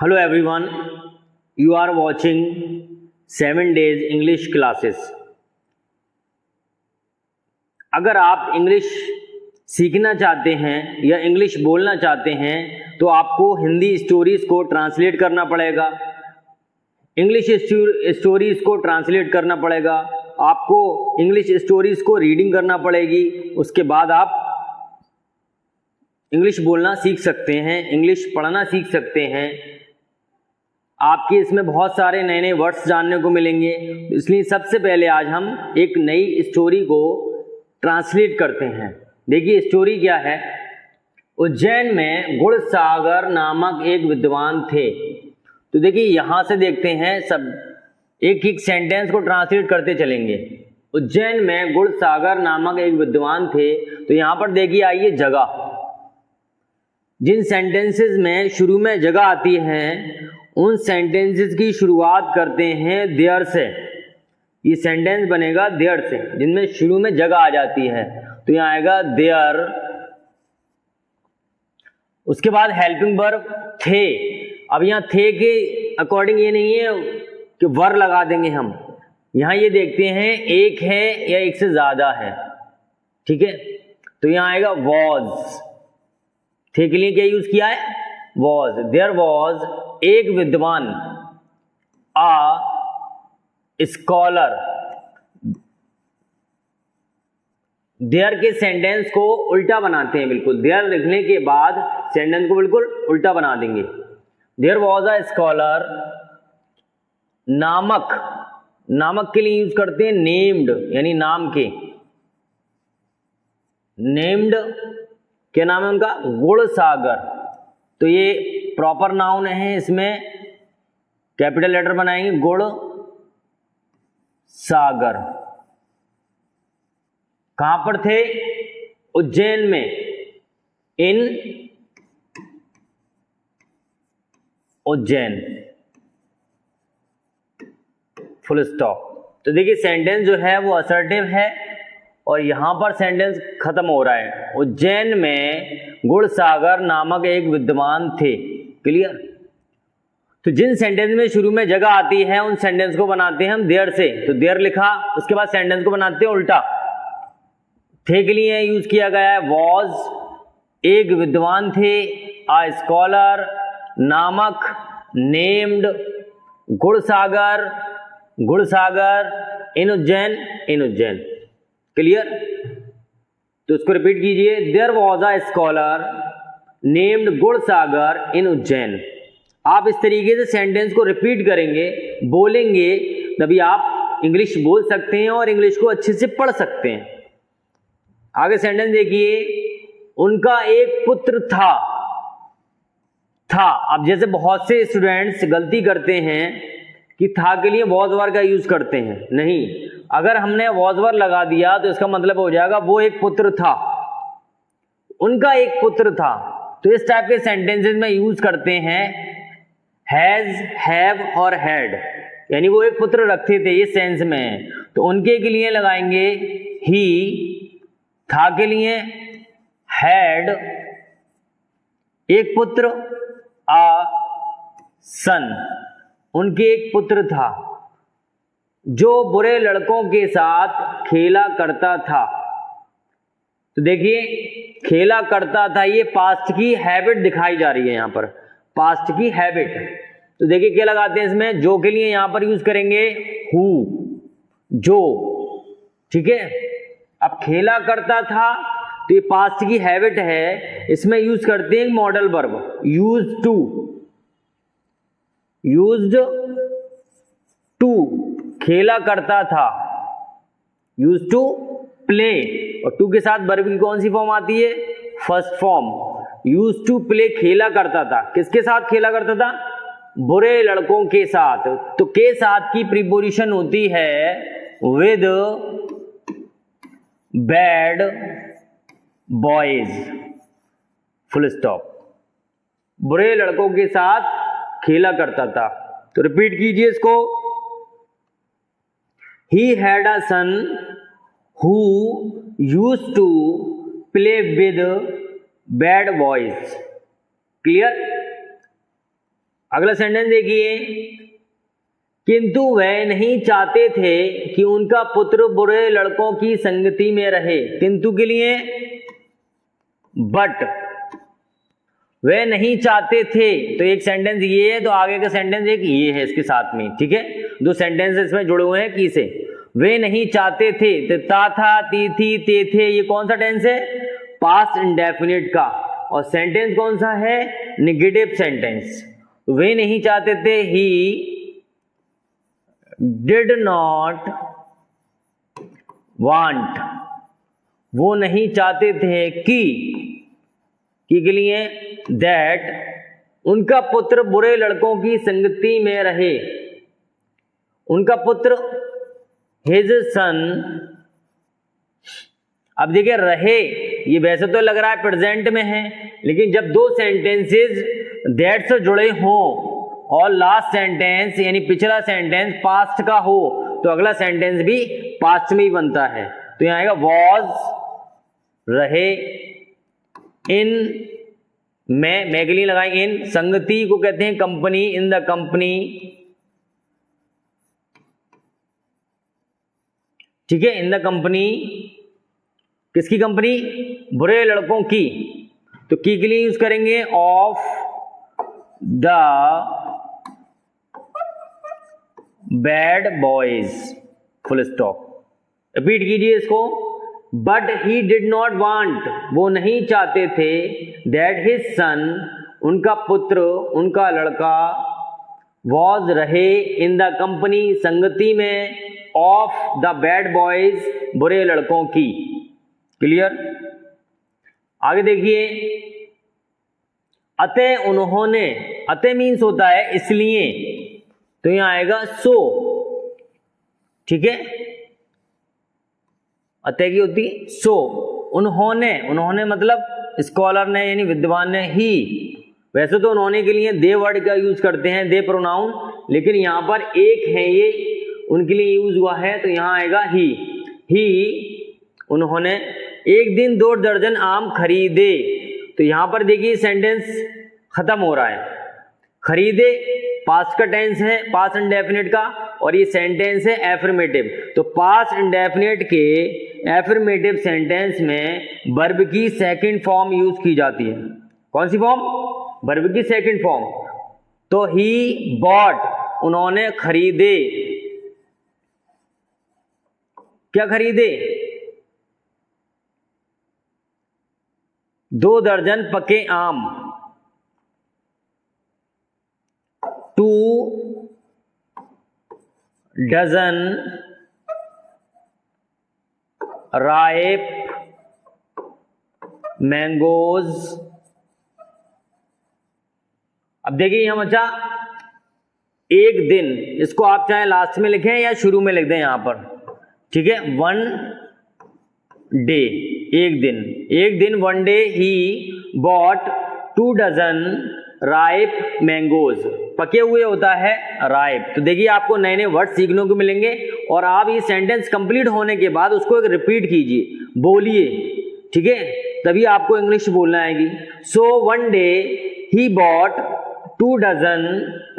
Hello everyone, you are watching 7 days English classes। अगर आप English सीखना चाहते हैं या इंग्लिश बोलना चाहते हैं तो आपको हिंदी स्टोरीज़ को ट्रांसलेट करना पड़ेगा, इंग्लिश स्टोरीज़ को ट्रांसलेट करना पड़ेगा, आपको इंग्लिश स्टोरीज़ को रीडिंग करना पड़ेगी। उसके बाद आप इंग्लिश बोलना सीख सकते हैं, इंग्लिश पढ़ना सीख सकते हैं। आपके इसमें बहुत सारे नए नए वर्ड्स जानने को मिलेंगे। इसलिए सबसे पहले आज हम एक नई स्टोरी को ट्रांसलेट करते हैं। देखिए स्टोरी क्या है। उज्जैन में गुणसागर नामक एक विद्वान थे। तो देखिए यहाँ से देखते हैं, सब एक एक सेंटेंस को ट्रांसलेट करते चलेंगे। उज्जैन में गुणसागर नामक एक विद्वान थे। तो यहाँ पर देखिए आइए जगह, जिन सेंटेंसेस में शुरू में जगह आती है उन सेंटेंसेस की शुरुआत करते हैं देयर से। ये सेंटेंस बनेगा देयर से, जिनमें शुरू में जगह आ जाती है। तो यहाँ आएगा देयर। उसके बाद हेल्पिंग वर्ब थे। अब यहाँ थे के अकॉर्डिंग ये नहीं है कि वर लगा देंगे हम, यहाँ ये देखते हैं एक है या एक से ज्यादा है, ठीक है। तो यहाँ आएगा वॉज। थे के लिए क्या यूज किया है? वॉज। देयर वॉज एक विद्वान, आ स्कॉलर। देयर के सेंटेंस को उल्टा बनाते हैं, बिल्कुल देयर लिखने के बाद सेंटेंस को बिल्कुल उल्टा बना देंगे। देयर वॉज अ स्कॉलर नामक, नामक के लिए यूज करते हैं नेम्ड, यानी नाम के। नेम्ड क्या नाम है उनका? गुणसागर। तो ये प्रॉपर नाउन है, इसमें कैपिटल लेटर बनाएंगे, गुण सागर। कहां पर थे? उज्जैन में, इन उज्जैन, फुल स्टॉप। तो देखिए सेंटेंस जो है वो असर्टिव है और यहां पर सेंटेंस खत्म हो रहा है। उज्जैन में गुणसागर नामक एक विद्वान थे। क्लियर? तो जिन सेंटेंस में शुरू में जगह आती है उन सेंटेंस को बनाते हैं हम देयर से। तो देयर लिखा, उसके बाद सेंटेंस को बनाते हैं उल्टा। थे के लिए यूज किया गया है वॉज, एक विद्वान थे, आ स्कॉलर नामक, named, Gunasagar, Gunasagar, in Ujjain, in Ujjain. Clear? तो इसको रिपीट कीजिए। There was a scholar named Gunasagar in Ujjain. आप इस तरीके से सेंटेंस को रिपीट करेंगे, बोलेंगे, तभी आप इंग्लिश बोल सकते हैं और इंग्लिश को अच्छे से पढ़ सकते हैं। आगे सेंटेंस देखिए। उनका एक पुत्र था। था, अब जैसे बहुत से स्टूडेंट्स गलती करते हैं कि था के लिए वॉज वर का यूज करते हैं। नहीं, अगर हमने वॉज वर लगा दिया तो इसका मतलब हो जाएगा वो एक पुत्र था, उनका एक पुत्र था। तो इस टाइप के सेंटेंसेस में यूज करते हैं हैज, हैव और हैड, यानी वो एक पुत्र रखते थे, ये सेंस में है। तो उनके के लिए लगाएंगे ही, था के लिए हैड एक पुत्र, आ सन, उनके एक पुत्र था जो बुरे लड़कों के साथ खेला करता था। तो देखिए खेला करता था, ये पास्ट की हैबिट दिखाई जा रही है यहाँ पर, पास्ट की हैबिट। तो देखिए क्या लगाते हैं इसमें, जो के लिए यहाँ पर यूज करेंगे हु, जो, ठीक है। अब खेला करता था तो ये पास्ट की हैबिट है, इसमें यूज करते हैं modal verb use to, used to, खेला करता था, यूज टू प्ले, और टू के साथ वर्ब की कौन सी फॉर्म आती है? First form. Use to play, खेला करता था, किसके साथ खेला करता था? बुरे लड़कों के साथ। तो के साथ की प्रीपोजिशन होती है with bad boys, full stop. बुरे लड़कों के साथ खेला करता था। तो रिपीट कीजिए इसको। He had a son who used to play with bad boys. Clear? अगला सेंटेंस देखिए, किंतु वह नहीं चाहते थे कि उनका पुत्र बुरे लड़कों की संगति में रहे। किंतु के लिए बट, वे नहीं चाहते थे, तो एक सेंटेंस ये है, तो आगे का सेंटेंस एक ये है इसके साथ में, ठीक है। दो सेंटेंसेस इसमें जुड़े हुए हैं की से। वे नहीं चाहते थे, तो ता था, ती थी, ते थे, ये कौन सा टेंस है? पास्ट इंडेफिनिट का। और सेंटेंस कौन सा है? Negative sentence. वे नहीं चाहते थे, ही डिड नॉट वांट, वो नहीं चाहते थे कि के लिए दैट उनका पुत्र बुरे लड़कों की संगति में रहे। उनका पुत्र हिज सन, अब देखिए रहे, ये वैसे तो लग रहा है प्रेजेंट में है, लेकिन जब दो सेंटेंसेस दैट से जुड़े हों और लास्ट सेंटेंस यानी पिछला सेंटेंस पास्ट का हो, तो अगला सेंटेंस भी पास्ट में ही बनता है। तो यहां आएगा वॉज, रहे, इन मैं के लिए लगाए इन, संगति को कहते हैं कंपनी, इन द कंपनी, ठीक है, इन द कंपनी, किसकी कंपनी? बुरे लड़कों की। तो की के लिए यूज करेंगे of the bad boys, full stop. Repeat कीजिए इसको, but he did not want, वो नहीं चाहते थे, दैट हिज सन, उनका पुत्र, उनका लड़का, वॉज रहे, इन द कंपनी, संगति में, ऑफ द बैड बॉयज, बुरे लड़कों की। क्लियर? आगे देखिए, अतः उन्होंने, अतः मीन्स होता है इसलिए, तो यहां आएगा सो, ठीक है, अतः की होती सो। उन्होंने, उन्होंने मतलब स्कॉलर ने यानी विद्वान ने, ही, वैसे तो उन्होंने के लिए दे वर्ड का यूज करते हैं, दे प्रोनाउन, लेकिन यहां पर एक है ये, उनके लिए यूज हुआ है, तो यहां आएगा ही। उन्होंने एक दिन 2 दर्जन आम खरीदे, तो यहां पर देखिए सेंटेंस खत्म हो रहा है। खरीदे पास्ट का टेंस है, पास्ट इंडेफिनिट का, और ये सेंटेंस है एफर्मेटिव। तो पास्ट इंडेफिनिट के एफर्मेटिव सेंटेंस में वर्ब की सेकंड फॉर्म यूज की जाती है। कौन सी फॉर्म? वर्ब की सेकंड फॉर्म। तो ही बॉट, उन्होंने खरीदे, क्या खरीदे? 2 दर्जन पके आम, 2 डजन राइप मैंगोज। अब देखिए यहां बच्चा एक दिन, इसको आप चाहे लास्ट में लिखें या शुरू में लिख दें यहां पर, ठीक है। 1 डे, एक दिन, एक दिन, 1 day he bought 2 dozen ripe mangoes, पके हुए होता है राइप। तो देखिए आपको नए नए वर्ड सीखने को मिलेंगे, और आप ये सेंटेंस कंप्लीट होने के बाद उसको एक रिपीट कीजिए, बोलिए, ठीक है, तभी आपको इंग्लिश बोलना आएगी। So 1 day he bought 2 dozen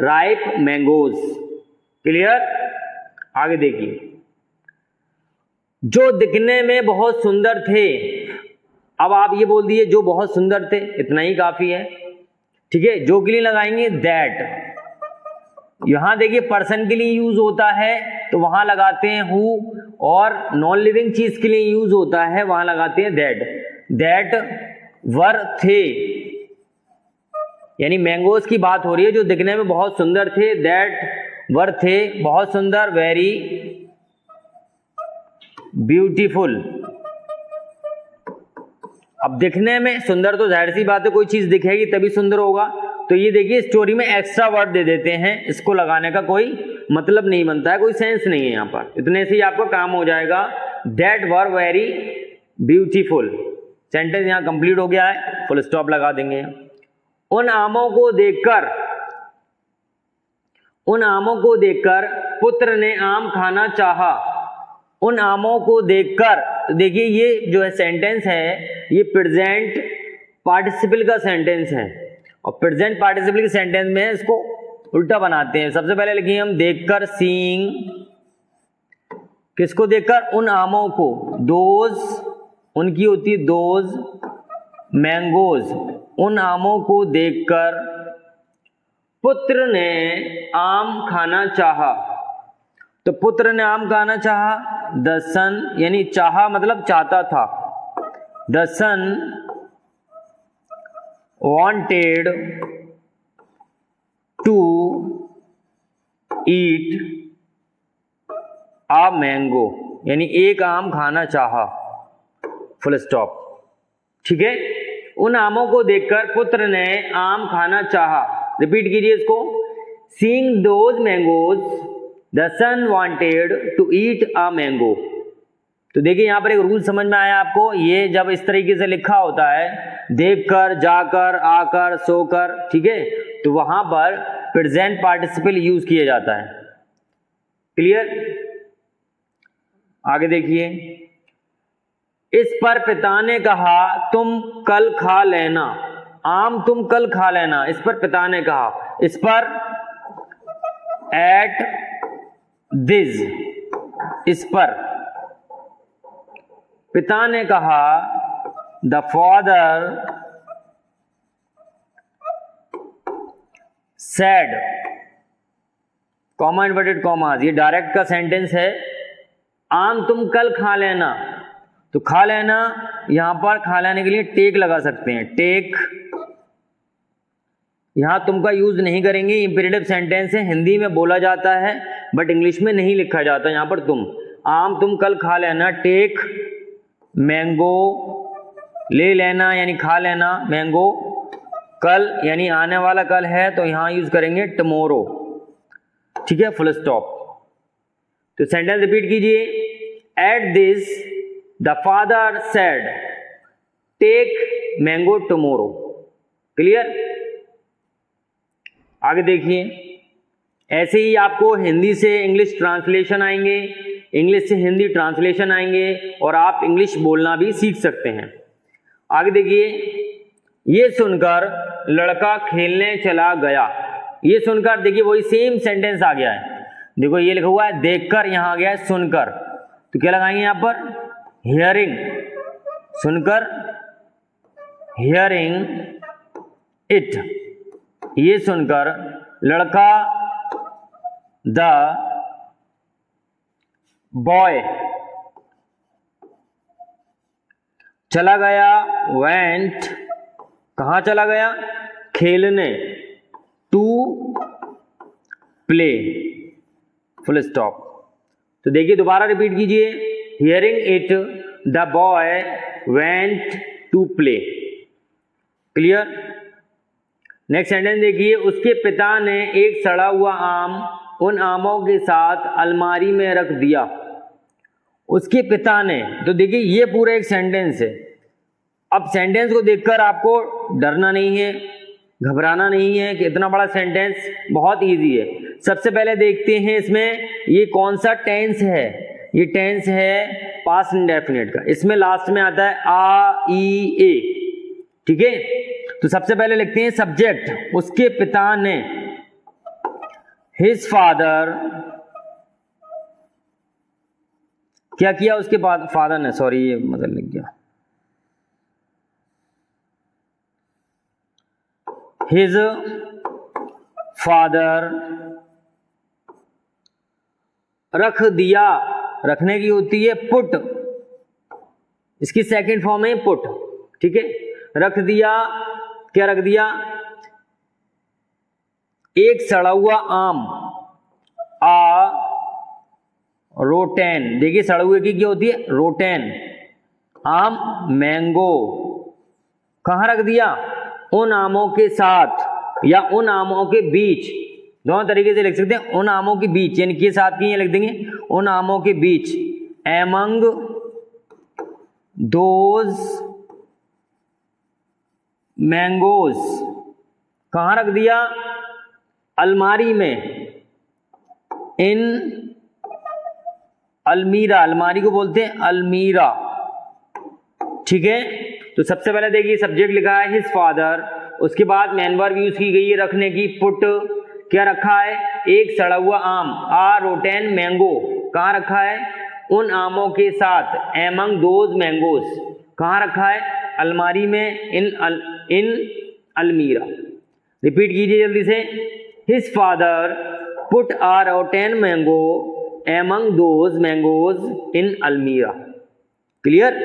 ripe mangoes. Clear? आगे देखिए, जो दिखने में बहुत सुंदर थे, अब आप ये बोल दिए जो बहुत सुंदर थे, इतना ही काफी है, ठीक है। जो के लिए लगाएंगे दैट, यहां देखिए पर्सन के लिए यूज होता है तो वहां लगाते हैं हु, और नॉन लिविंग चीज के लिए यूज होता है वहां लगाते हैं दैट। दैट वर थे, यानी मैंगोज की बात हो रही है जो दिखने में बहुत सुंदर थे, दैट वर थे, बहुत सुंदर, वेरी ब्यूटीफुल। अब दिखने में सुंदर, तो जाहिर सी बात है कोई चीज दिखेगी तभी सुंदर होगा, तो ये देखिए स्टोरी में एक्स्ट्रा वर्ड दे देते हैं, इसको लगाने का कोई मतलब नहीं बनता है, कोई सेंस नहीं है यहाँ पर, इतने से ही आपका काम हो जाएगा। That were very beautiful, sentence यहाँ कंप्लीट हो गया है, फुल स्टॉप लगा देंगे। उन आमों को देखकर, उन आमों को देखकर पुत्र ने आम खाना चाहा। उन आमों को देखकर, तो देखिए ये जो है सेंटेंस है ये प्रेजेंट पार्टिसिपल का सेंटेंस है, और प्रेजेंट पार्टिसिपल के सेंटेंस में इसको उल्टा बनाते हैं। सबसे पहले लिखिए हम देखकर, सीइंग, किसको देखकर? उन आमों को, दोज, उनकी होती है दोज, मैंगोज, उन आमों को देखकर पुत्र ने आम खाना चाहा। तो पुत्र ने आम खाना चाहा, द सन, यानी चाहा मतलब चाहता था, the son wanted to eat a mango, यानी एक आम खाना चाहा, फुल स्टॉप। ठीक है, उन आमों को देखकर पुत्र ने आम खाना चाहा। रिपीट कीजिए इसको, seeing those mangoes the son wanted to eat a mango. तो देखिए यहां पर एक रूल समझ में आया आपको। ये जब इस तरीके से लिखा होता है, देखकर, जाकर, आकर, सोकर, ठीक है, तो वहां पर प्रेजेंट पार्टिसिपल यूज किया जाता है। क्लियर? आगे देखिए, इस पर पिता ने कहा तुम कल खा लेना, आम तुम कल खा लेना। इस पर पिता ने कहा, इस पर, एट दिस, इस पर पिता ने कहा, the father said, comma inverted commas, ये डायरेक्ट का सेंटेंस है। आम तुम कल खा लेना, तो खा लेना, यहां पर खा लेने के लिए टेक लगा सकते हैं, टेक। यहां तुम का यूज नहीं करेंगे, इंपेरेटिव सेंटेंस है, हिंदी में बोला जाता है बट इंग्लिश में नहीं लिखा जाता। यहां पर तुम, आम तुम कल खा लेना, टेक मैंगो, ले लेना यानी खा लेना, मैंगो, कल यानी आने वाला कल है तो यहां यूज करेंगे टुमारो। ठीक है, फुल स्टॉप। तो सेंटेंस रिपीट कीजिए, at this the father said take mango tomorrow. Clear? आगे देखिए, ऐसे ही आपको हिंदी से इंग्लिश ट्रांसलेशन आएंगे, इंग्लिश से हिंदी ट्रांसलेशन आएंगे और आप इंग्लिश बोलना भी सीख सकते हैं। आगे देखिए, ये सुनकर लड़का खेलने चला गया। ये सुनकर, देखिए वही सेम सेंटेंस आ गया है। देखो ये लिखा हुआ है देखकर, यहां आ गया है सुनकर, तो क्या लगाएंगे यहां पर? हियरिंग, सुनकर, हियरिंग इट, ये सुनकर लड़का, द बॉय, चला गया, वेंट, कहां चला गया? खेलने, टू प्ले, फुल स्टॉप। तो देखिए दोबारा रिपीट कीजिए, hearing it the boy went to play. Clear? Next sentence देखिए, उसके पिता ने एक सड़ा हुआ आम उन आमों के साथ अलमारी में रख दिया। उसके पिता ने, तो देखिए ये पूरा एक सेंटेंस है। अब सेंटेंस को देखकर आपको डरना नहीं है, घबराना नहीं है कि इतना बड़ा सेंटेंस, बहुत इजी है। सबसे पहले देखते हैं इसमें ये कौन सा टेंस है। ये टेंस है पास्ट इंडेफिनिट का, इसमें लास्ट में आता है आ ई ए। ठीक है, तो सबसे पहले लिखते हैं सब्जेक्ट, उसके पिता ने, हिज फादर, क्या किया उसके बाद फादर ने, सॉरी ये मतलब लिख गया, हिज फादर, रख दिया, रखने की होती है पुट, इसकी सेकंड फॉर्म है पुट। ठीक है, रख दिया, क्या रख दिया? एक सड़ा हुआ आम, आ रोटेन, देखिए सड़े हुए की क्या होती है? रोटेन, आम मैंगो, कहां रख दिया? उन आमों के साथ या उन आमों के बीच, दोनों तरीके से लिख सकते हैं। उन आमों के बीच यानी के साथ की लिख देंगे, उन आमों के बीच, एमंग दोज मैंगोज, कहां रख दिया? अलमारी में, इन अलमीरा, अलमारी को बोलते हैं अलमीरा। ठीक है, तो सबसे पहले देखिए सब्जेक्ट लिखा है हिज फादर, उसके बाद मैन वर्ब यूज की गई है रखने की, पुट, क्या रखा है, एक सड़ा हुआ आम, आ रोटेन मैंगो, कहाँ रखा है, उन आमों के साथ, एमंग दोज मैंगोज, कहाँ रखा है, अलमारी में, इन अलमीरा। रिपीट कीजिए जल्दी से, his father put a rotten mango among those mangoes in almirah. Clear.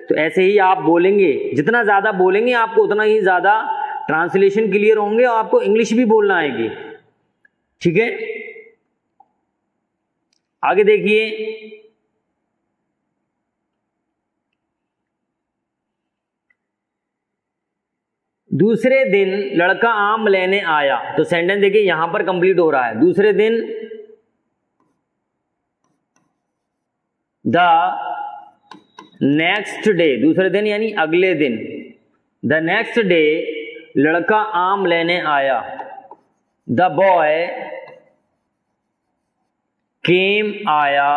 तो ऐसे ही आप बोलेंगे, जितना ज्यादा बोलेंगे आपको उतना ही ज्यादा ट्रांसलेशन क्लियर होंगे और आपको इंग्लिश भी बोलना आएगी। ठीक है, आगे देखिए, दूसरे दिन लड़का आम लेने आया। तो सेंटेंस देखिए यहां पर कंप्लीट हो रहा है, दूसरे दिन, द नेक्स्ट डे, दूसरे दिन यानी अगले दिन, द नेक्स्ट डे लड़का आम लेने आया, द बॉय केम आया।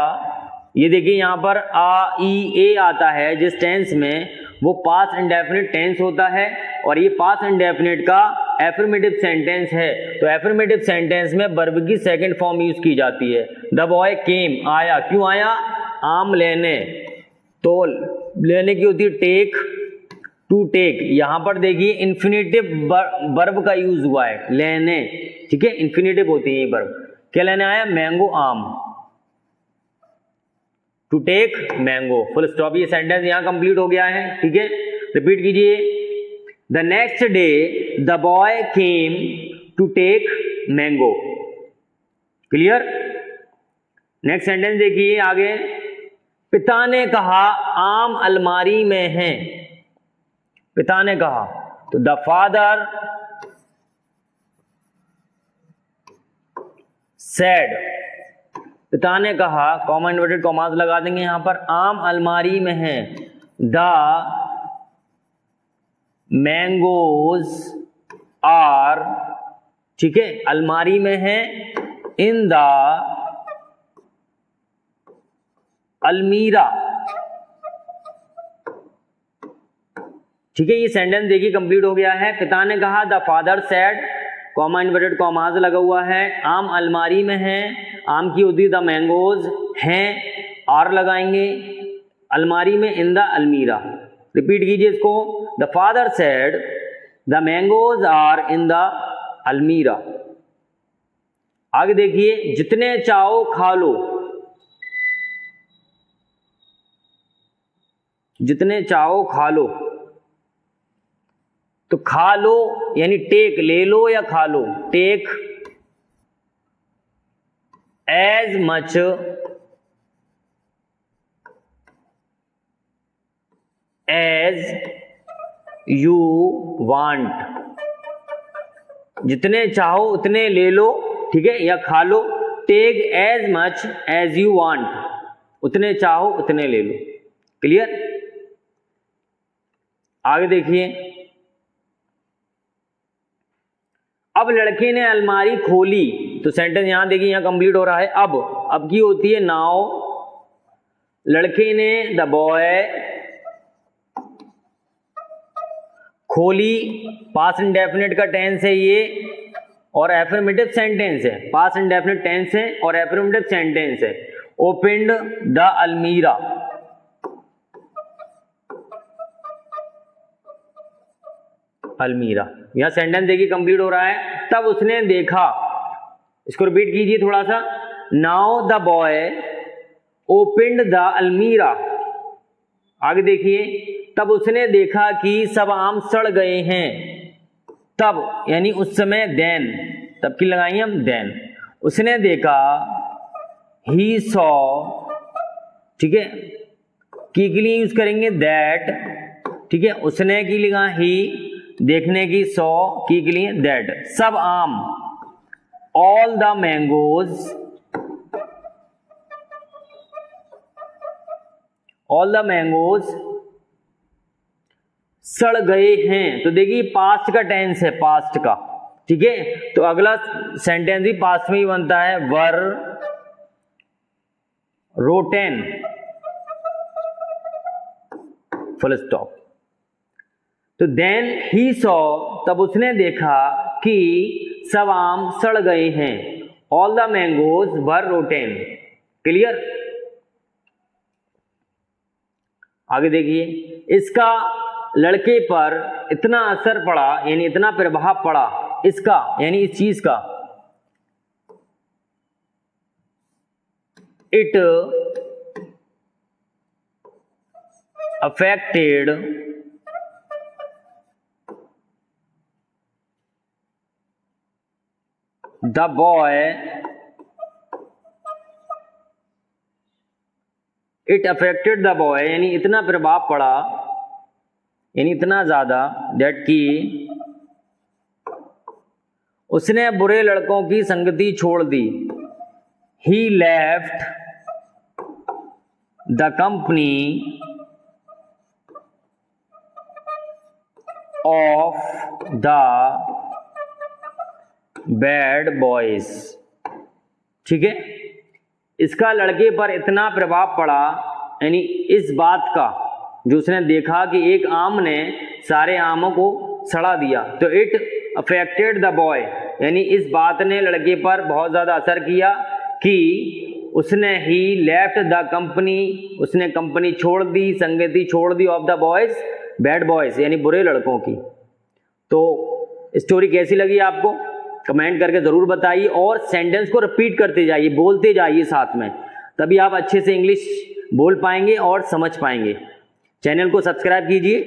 ये देखिए यहां पर आ ई ए आता है, जिस टेंस में वो पास्ट इंडेफिनिट टेंस होता है और ये पास्ट इंडेफिनिट का एफर्मेटिव सेंटेंस है। तो एफर्मेटिव सेंटेंस में वर्ब की सेकंड फॉर्म यूज की जाती है। द बॉय केम आया, क्यों आया, आम लेने, तो लेने की होती है टेक, टू टेक। यहां पर देखिए इन्फिनेटिव वर्ब का यूज हुआ है, लेने, ठीक है, इन्फिनेटिव होती है ये वर्ब। क्या लेने आया, मैंगो आम, to take mango, full stop. ये सेंटेंस यहां कंप्लीट हो गया है। ठीक है, रिपीट कीजिए, the next day the boy came to take mango. Clear. Next sentence देखिए आगे, पिता ने कहा आम अलमारी में है, पिता ने कहा, तो द फादर सेड, पिता ने कहा, कॉमा इन्वर्टेड कॉमास लगा देंगे यहां पर, आम अलमारी में है, द मैंगोज आर, ठीक है, अलमारी में है, इन द अलमीरा। ठीक है, ये सेंटेंस देखिए कंप्लीट हो गया है। पिता ने कहा, the father said, comma inverted commas लगा हुआ है, आम अलमारी में है, आम की होती द मैंगोज हैं, आर लगाएंगे, अलमारी में, इन द अलमीरा। रिपीट कीजिए इसको, the father said the mangoes are in the almirah. आगे देखिए, जितने चाहो खा लो, जितने चाहो खा लो, तो खा लो यानी टेक, ले लो या खा लो, take as much as you want, जितने चाहो उतने ले लो, ठीक है, या खा लो, take as much as you want, उतने चाहो उतने ले लो। क्लियर। आगे देखिए, अब लड़के ने अलमारी खोली, तो सेंटेंस यहां देखिए यहां कंप्लीट हो रहा है। अब की होती है नाउ, लड़के ने, द बॉय, खोली पास्ट इंडेफिनिट का टेंस है ये, और एफर्मेटिव सेंटेंस है, पास्ट इंडेफिनिट टेंस है और एफर्मेटिव सेंटेंस है। ओपनड द अलमीरा, अलमीरा, यहां सेंटेंस देखिए कंप्लीट हो रहा है। तब उसने देखा, इसको रिपीट कीजिए थोड़ा सा, now the boy opened the almirah. आगे देखिए, तब उसने देखा कि सब आम सड़ गए हैं, तब यानी उस समय, देन, तब की लगाएंगे हम, देन, उसने देखा, ही सॉ, ठीक है, की के लिए यूज करेंगे दैट, ठीक है, उसने की लिखा ही, देखने की सॉ, की के लिए दैट, सब आम, all the mangoes, all the mangoes सड़ गए हैं। तो देखिए पास्ट का टेंस है, पास्ट का, ठीक है, तो अगला सेंटेंस भी पास्ट में ही बनता है, वर रोटेन, फुल स्टॉप। तो देन ही सॉ, तब उसने देखा कि सब आम सड़ गए हैं। All the mangoes were rotten. Clear? आगे देखिए, इसका लड़के पर इतना असर पड़ा, यानी इतना प्रभाव पड़ा इसका, यानी इस चीज का, it affected the boy, it affected the boy, यानी इतना प्रभाव पड़ा, यानी इतना ज्यादा, दैट कि उसने बुरे लड़कों की संगति छोड़ दी। He left the company of the bad boys. ठीक है, इसका लड़के पर इतना प्रभाव पड़ा, यानी इस बात का, जो उसने देखा कि एक आम ने सारे आमों को सड़ा दिया, तो इट अफेक्टेड द बॉय, यानी इस बात ने लड़के पर बहुत ज़्यादा असर किया कि उसने ही लेफ्ट द कंपनी, उसने कंपनी छोड़ दी, संगति छोड़ दी, of the boys, bad boys, यानी बुरे लड़कों की। तो स्टोरी कैसी लगी आपको कमेंट करके ज़रूर बताइए, और सेंटेंस को रिपीट करते जाइए, बोलते जाइए साथ में, तभी आप अच्छे से इंग्लिश बोल पाएंगे और समझ पाएंगे। चैनल को सब्सक्राइब कीजिए।